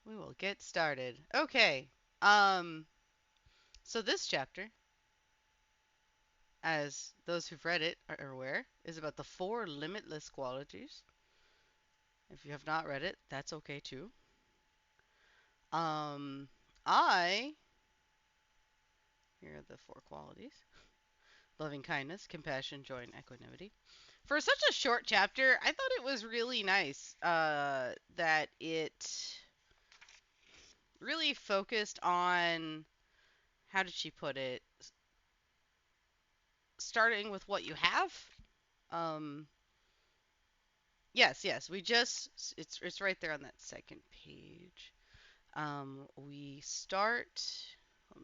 We will get started. Okay. Um, so this chapter, as those who've read it are aware, is about the four limitless qualities. If you have not read it, that's okay too. Um, I Here are the four qualities: loving kindness, compassion, joy, and equanimity. For such a short chapter, I thought it was really nice that it really focused on, how did she put it? Starting with what you have. Um, yes, we just it's right there on that second page. We start.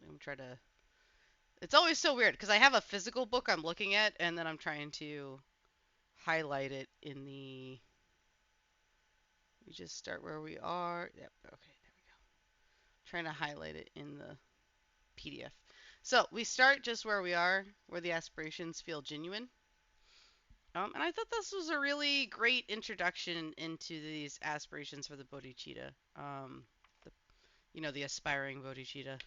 Let me try to. It's always so weird because I have a physical book I'm looking at, and then I'm trying to highlight it in the. We just start where we are. Yep. Okay. There we go. Trying to highlight it in the PDF. So we start just where we are, where the aspirations feel genuine. And I thought this was a really great introduction into these aspirations for the bodhicitta. The the aspiring bodhicitta.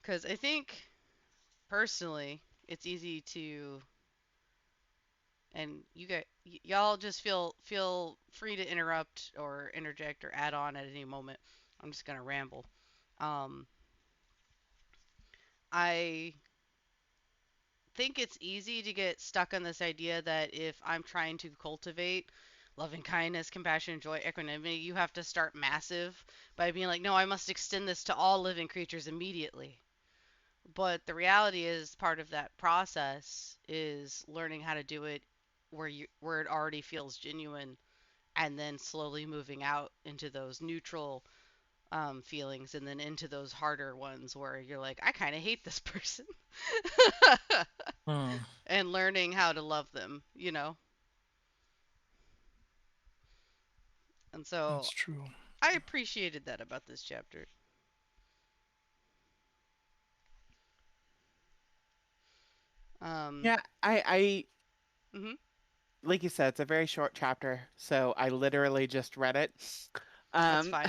Because I think personally, it's easy to, and y'all just feel free to interrupt or interject or add on at any moment. I'm just gonna ramble. Um, I think it's easy to get stuck on this idea that if I'm trying to cultivate loving kindness, compassion, joy, equanimity, you have to start massive by being like, no, I must extend this to all living creatures immediately. But the reality is, part of that process is learning how to do it where it already feels genuine, and then slowly moving out into those neutral feelings, and then into those harder ones where you're like, I kind of hate this person. Hmm, And learning how to love them. And so that's true. I appreciated that about this chapter. Um, Yeah, mhm, like you said, it's a very short chapter, so I literally just read it. that's Um, fine.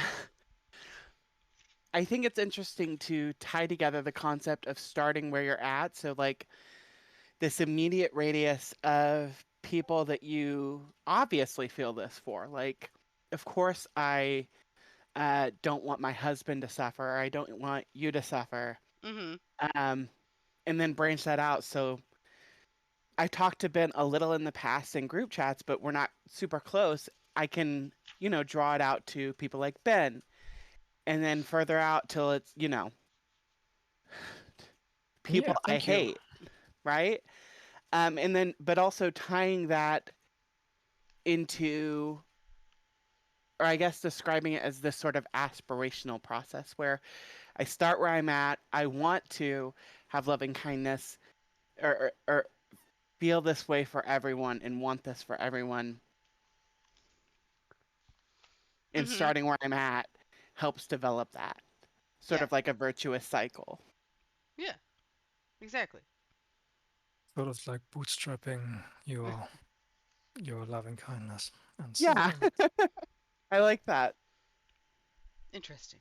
I think it's interesting to tie together the concept of starting where you're at. So, like, this immediate radius of people that you obviously feel this for. Like, of course, I don't want my husband to suffer. I don't want you to suffer. Mhm. Um, and then branch that out. So, I talked to Ben a little in the past in group chats, but we're not super close. I can, draw it out to people like Ben, and then further out till it's, people Yeah, I thank you. hate, right? And then, but also tying that into, or I guess describing it as this sort of aspirational process where I start where I'm at. I want to have loving kindness, or feel this way for everyone and want this for everyone. And Mhm. starting where I'm at helps develop that sort Yeah. of like a virtuous cycle. Yeah. Exactly. Sort of like bootstrapping your loving kindness and so Yeah, on. I like that. Interesting.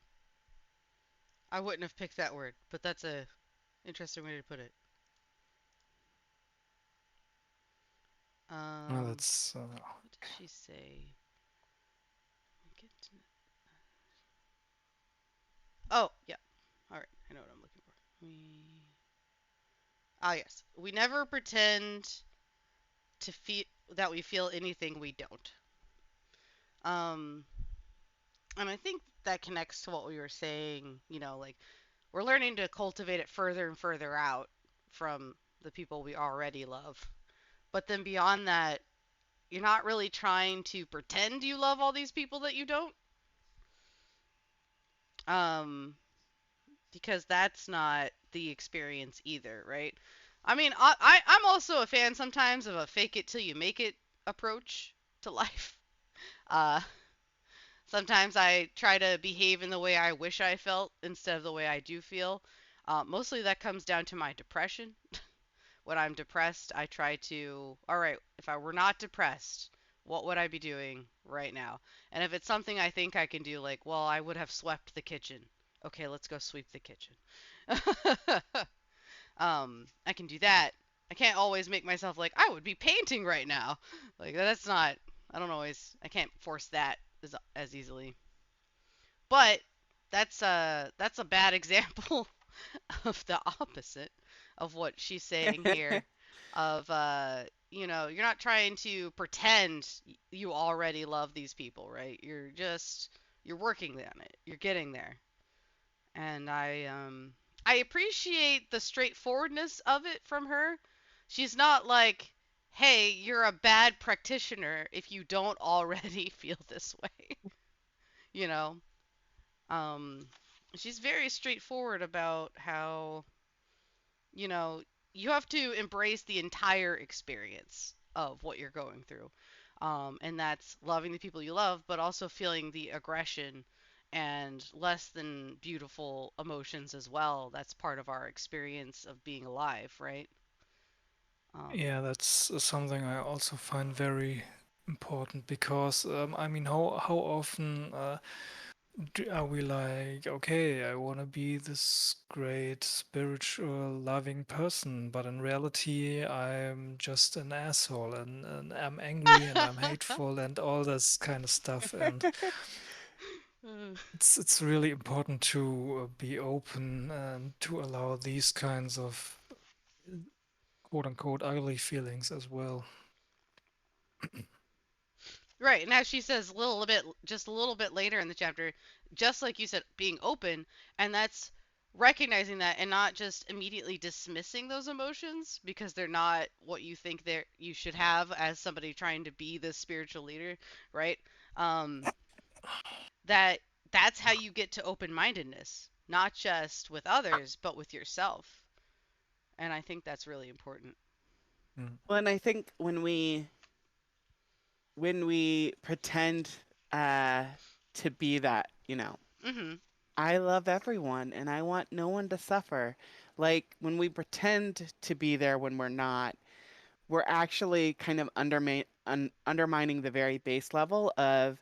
I wouldn't have picked that word, but that's a interesting way to put it. Well, Um, that's what did she say? Oh, yeah. All right. I know what I'm looking for. Yes. We never pretend to feel that we feel anything we don't. Um, and I think that connects to what we were saying. Like, we're learning to cultivate it further and further out from the people we already love. But then beyond that, you're not really trying to pretend you love all these people that you don't. Um, because that's not the experience either, right? I mean, I'm also a fan sometimes of a fake it till you make it approach to life. Uh, Sometimes I try to behave in the way I wish I felt instead of the way I do feel. Mostly that comes down to my depression. When I'm depressed, I try to, all right, if I were not depressed, what would I be doing right now? And if it's something I think I can do, like, well, I would have swept the kitchen. Okay, let's go sweep the kitchen. I can do that. I can't always make myself like I would be painting right now. Like that's not. I don't always. I can't force that as easily. But that's a bad example of the opposite of what she's saying here. Of you're not trying to pretend you already love these people, right? You're working on it. You're getting there. And I appreciate the straightforwardness of it from her. She's not like, "Hey, you're a bad practitioner if you don't already feel this way." You know. Um she's very straightforward about how, you know, you have to embrace the entire experience of what you're going through. And that's loving the people you love, but also feeling the aggression and less than beautiful emotions as well. That's part of our experience of being alive, right? Um, Yeah, that's something I also find very important because I mean, how often are we like, okay, I want to be this great spiritual loving person, but in reality, I'm just an asshole and I'm angry and I'm hateful and all this kind of stuff. And it's really important to be open and to allow these kinds of quote unquote ugly feelings as well. Right, now she says just a little bit later in the chapter, just like you said, being open, and that's recognizing that and not just immediately dismissing those emotions because they're not what you think you should have as somebody trying to be this spiritual leader, right? Um, that that's how you get to open-mindedness, not just with others, but with yourself. And I think that's really important. Mm. Well, and I think when we pretend uh to be that, Mhm. I love everyone and I want no one to suffer. Like when we pretend to be there when we're not, we're actually kind of undermining the very base level of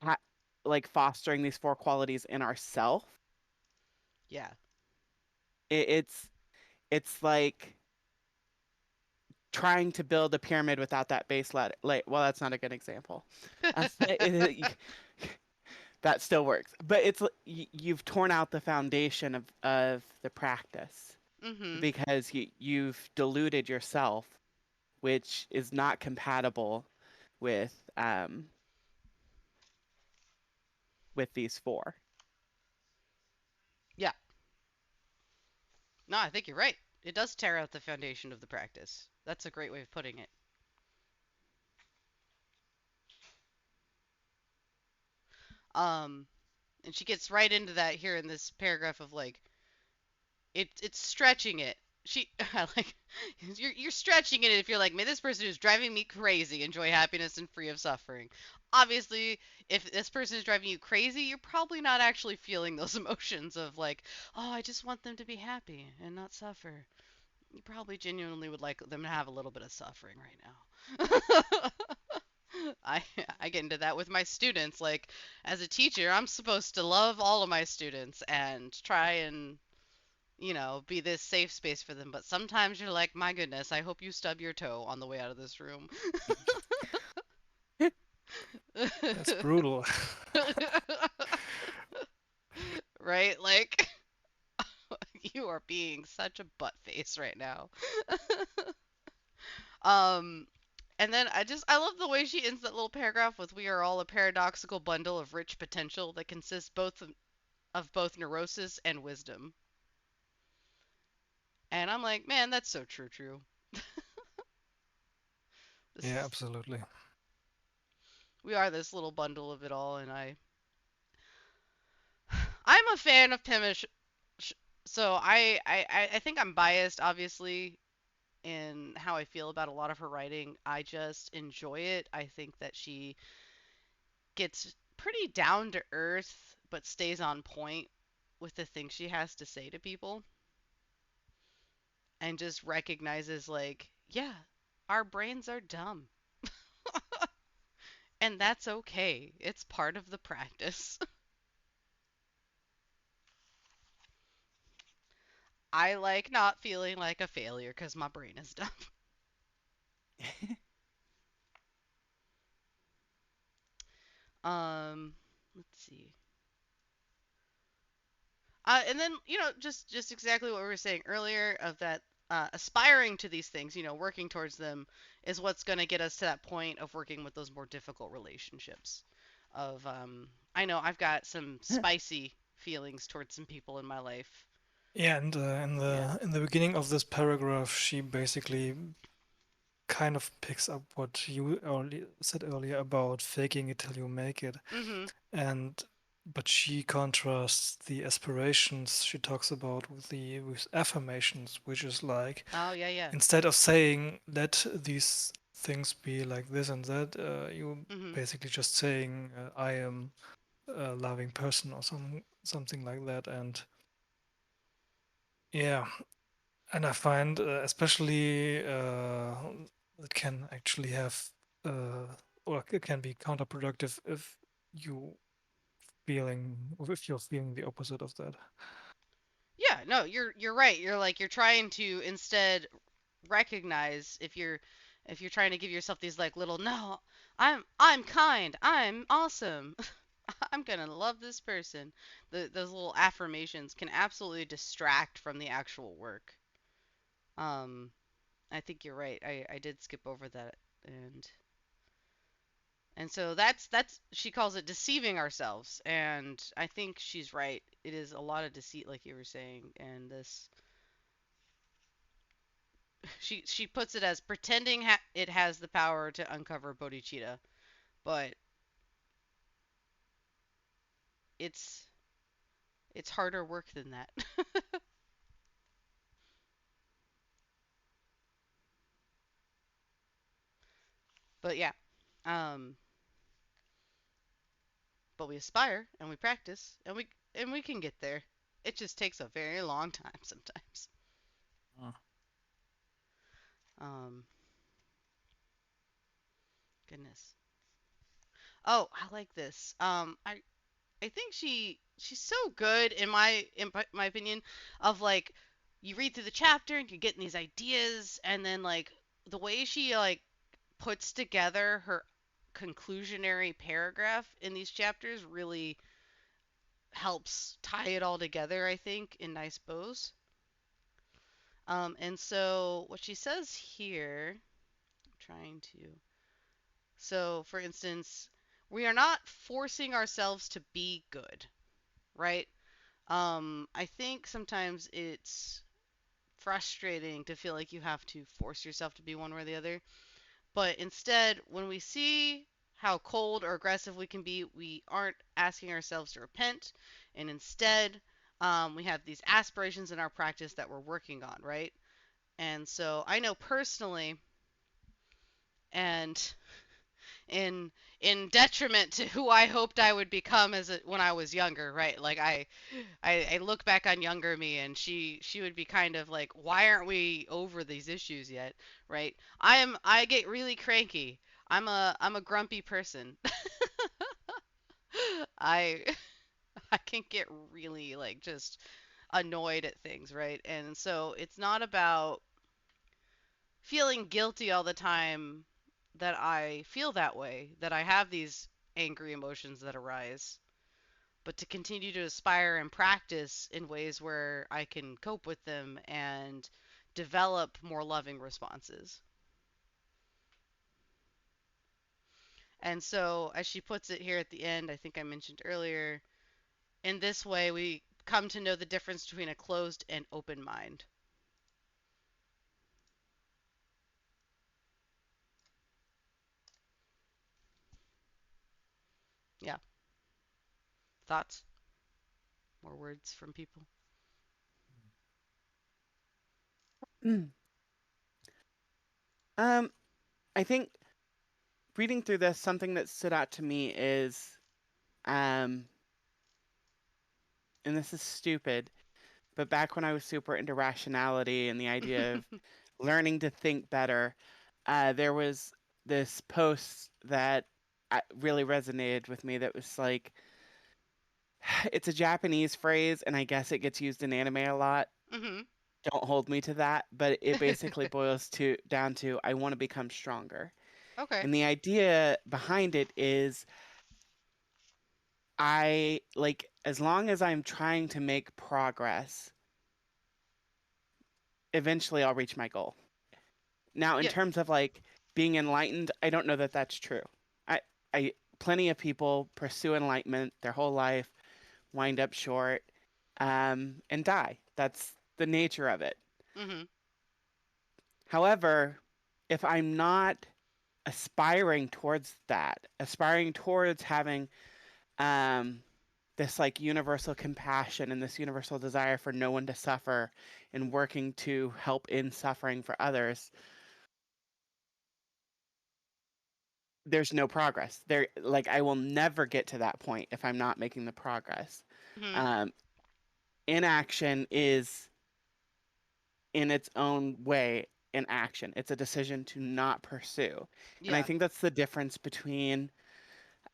ha- like fostering these four qualities in ourself. Yeah. It's like trying to build a pyramid without that base letter. Like, well, that's not a good example. That still works, but you've torn out the foundation of the practice Mhm. because you've diluted yourself, which is not compatible with with these four. Yeah. No, I think you're right. It does tear out the foundation of the practice. That's a great way of putting it. Um, and she gets right into that here in this paragraph of like it's stretching it. She like you're stretching it if you're like, may this person who's driving me crazy enjoy happiness and free of suffering. Obviously, if this person is driving you crazy, you're probably not actually feeling those emotions of like, oh, I just want them to be happy and not suffer. You probably genuinely would like them to have a little bit of suffering right now. I I get into that with my students. Like as a teacher, I'm supposed to love all of my students and try and, be this safe space for them. But sometimes you're like, my goodness, I hope you stub your toe on the way out of this room. That's brutal. Right? Like you are being such a butt face right now. Um and then I love the way she ends that little paragraph with we are all a paradoxical bundle of rich potential that consists of both neurosis and wisdom. And I'm like, man, that's so true. This Yeah, is absolutely. we are this little bundle of it all, and I'm a fan of Pimish. So I think I'm biased, obviously, in how I feel about a lot of her writing. I just enjoy it. I think that she gets pretty down to earth, but stays on point with the things she has to say to people, and just recognizes like, yeah, our brains are dumb. And that's okay. It's part of the practice. I like not feeling like a failure because my brain is dumb. Um, let's see. And then just exactly what we were saying earlier of that aspiring to these things, working towards them is what's going to get us to that point of working with those more difficult relationships. Of I know I've got some spicy feelings towards some people in my life. Yeah, and in Yeah. the beginning of this paragraph, she basically kind of picks up what you said earlier about faking it till you make it. Mhm. And but she contrasts the aspirations she talks about with affirmations, which is like Oh yeah, yeah. instead of saying let these things be like this and that, you Mhm. basically just saying I am a loving person or something like that. And yeah, and I find especially it can actually have or it can be counterproductive you if you're feeling the opposite of that. Yeah, no, you're right. You're trying to instead recognize if you're trying to give yourself these like little no, I'm kind, I'm awesome. I'm going to love this person. Those little affirmations can absolutely distract from the actual work. Um I think you're right. I did skip over that and so that's she calls it deceiving ourselves and I think she's right. It is a lot of deceit like you were saying and this she puts it as pretending it has the power to uncover bodhicitta, but it's it's harder work than that. But yeah, um, but we aspire and we practice and we can get there. It just takes a very long time sometimes. Uh, Um, goodness. Oh, I like this. I think she's so good in my opinion of like you read through the chapter and you're getting these ideas and then like the way she like puts together her conclusionary paragraph in these chapters really helps tie it all together, I think, in nice bows. And so what she says here, I'm trying to. So, for instance, we are not forcing ourselves to be good, right? I think sometimes it's frustrating to feel like you have to force yourself to be one way or the other. But instead, when we see how cold or aggressive we can be, we aren't asking ourselves to repent. And instead, we have these aspirations in our practice that we're working on, right? And so I know personally, and in detriment to who I hoped I would become when I was younger, right? Like I look back on younger me and she would be kind of like, why aren't we over these issues yet, right? I get really cranky. I'm a grumpy person. I I can get really like just annoyed at things, right? And so it's not about feeling guilty all the time that I feel that way, that I have these angry emotions that arise, but to continue to aspire and practice in ways where I can cope with them and develop more loving responses. And so, as she puts it here at the end, I think I mentioned earlier, in this way, we come to know the difference between a closed and open mind. Yeah. Thoughts? More words from people? um, I think reading through this, something that stood out to me is, um, and this is stupid, but back when I was super into rationality and the idea of learning to think better, there was this post that really resonated with me. That was like, it's a Japanese phrase, and I guess it gets used in anime a lot. Mhm. Don't hold me to that, but it basically boils to down to I want to become stronger. Okay. And the idea behind it is I like as long as I'm trying to make progress, eventually I'll reach my goal. Now, in Yeah. terms of like being enlightened, I don't know that that's true. I I plenty of people pursue enlightenment their whole life, wind up short, and die. That's the nature of it. Mhm. However, if I'm not aspiring towards that, aspiring towards having um, this like universal compassion and this universal desire for no one to suffer and working to help in suffering for others, there's no progress. There, like I will never get to that point if I'm not making the progress. Mhm. Um, Inaction is in its own way an action. It's a decision to not pursue. And I Yeah. think that's the difference between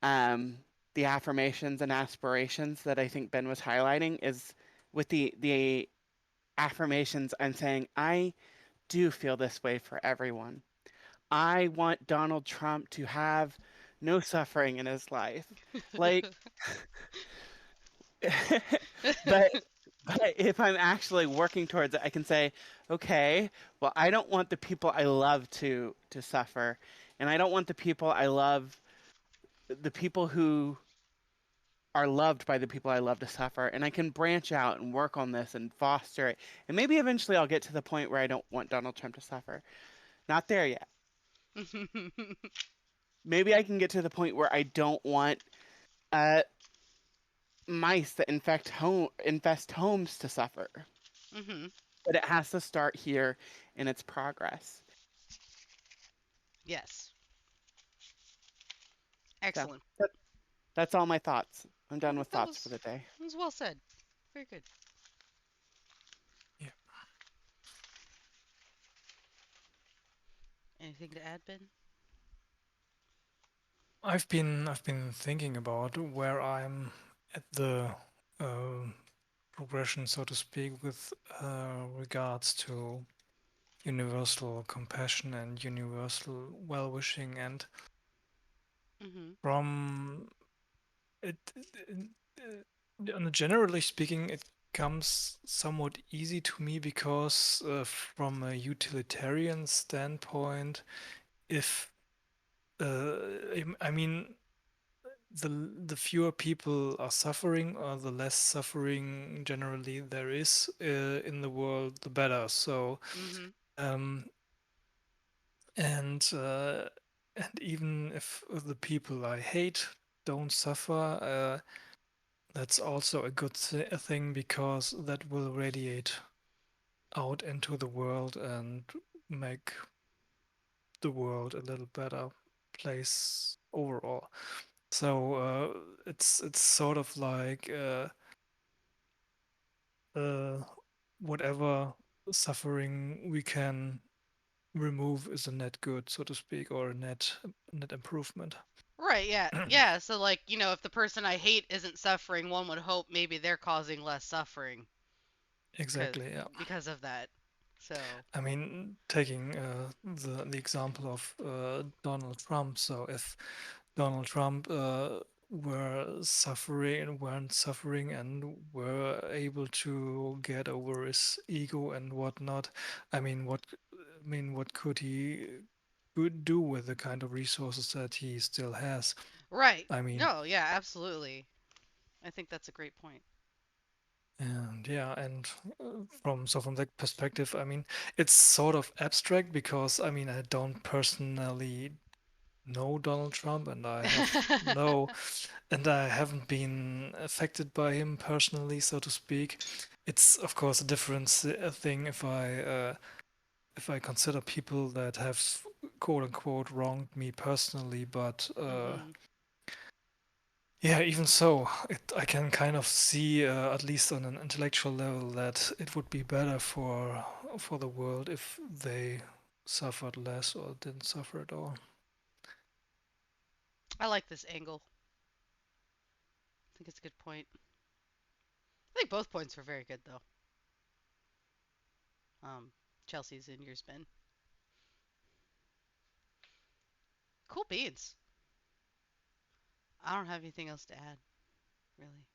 um, the affirmations and aspirations that I think Ben was highlighting is with the affirmations, I'm saying I do feel this way for everyone. I want Donald Trump to have no suffering in his life. Like but but if I'm actually working towards it, I can say, okay, well, I don't want the people I love to suffer, and I don't want the people I love, the people who are loved by the people I love to suffer, and I can branch out and work on this and foster it. And maybe eventually I'll get to the point where I don't want Donald Trump to suffer. Not there yet. Maybe I can get to the point where I don't want uh, mice that infest homes to suffer. Mhm. But it has to start here in its progress. Yes. So Excellent. that, that's all my thoughts. I'm done Oh, with thoughts for the day. that was well said. Very good. Yeah. Anything to add, Ben? I've been thinking about where I'm at the uh, progression, so to speak, with regards to universal compassion and universal well-wishing, and Mhm. from it, generally speaking, it comes somewhat easy to me because from a utilitarian standpoint, if I mean the fewer people are suffering or the less suffering generally there is in the world, the better. So Mhm. um, and and even if the people I hate don't suffer, that's also a good thing because that will radiate out into the world and make the world a little better place overall. So it's sort of like uh, whatever suffering we can remove is a net good, so to speak, or a net improvement. Right, yeah. Yeah, so like, if the person I hate isn't suffering, one would hope maybe they're causing less suffering cuz Exactly, yeah. because of that. So, I mean, taking the example of Donald Trump. So if Donald Trump weren't suffering and were able to get over his ego and whatnot, what could he could do with the kind of resources that he still has? right. I mean, No, yeah, absolutely. I think that's a great point. and yeah, and from that perspective, I mean, it's sort of abstract because I mean, I don't personally know Donald Trump, and I haven't been affected by him personally, so to speak. It's of course a different thing if I consider people that have quote unquote wronged me personally, but Mhm. yeah, even so, I can kind of see, at least on an intellectual level, that it would be better for the world if they suffered less or didn't suffer at all. I like this angle. I think it's a good point. I think both points were very good though. Um, Chelsea's in your spin. Cool beans. I don't have anything else to add, really.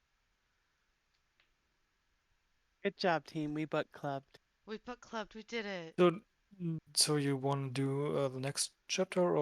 Good job, team. We book clubbed. We book clubbed. We did it. So, so you want to do the next chapter, or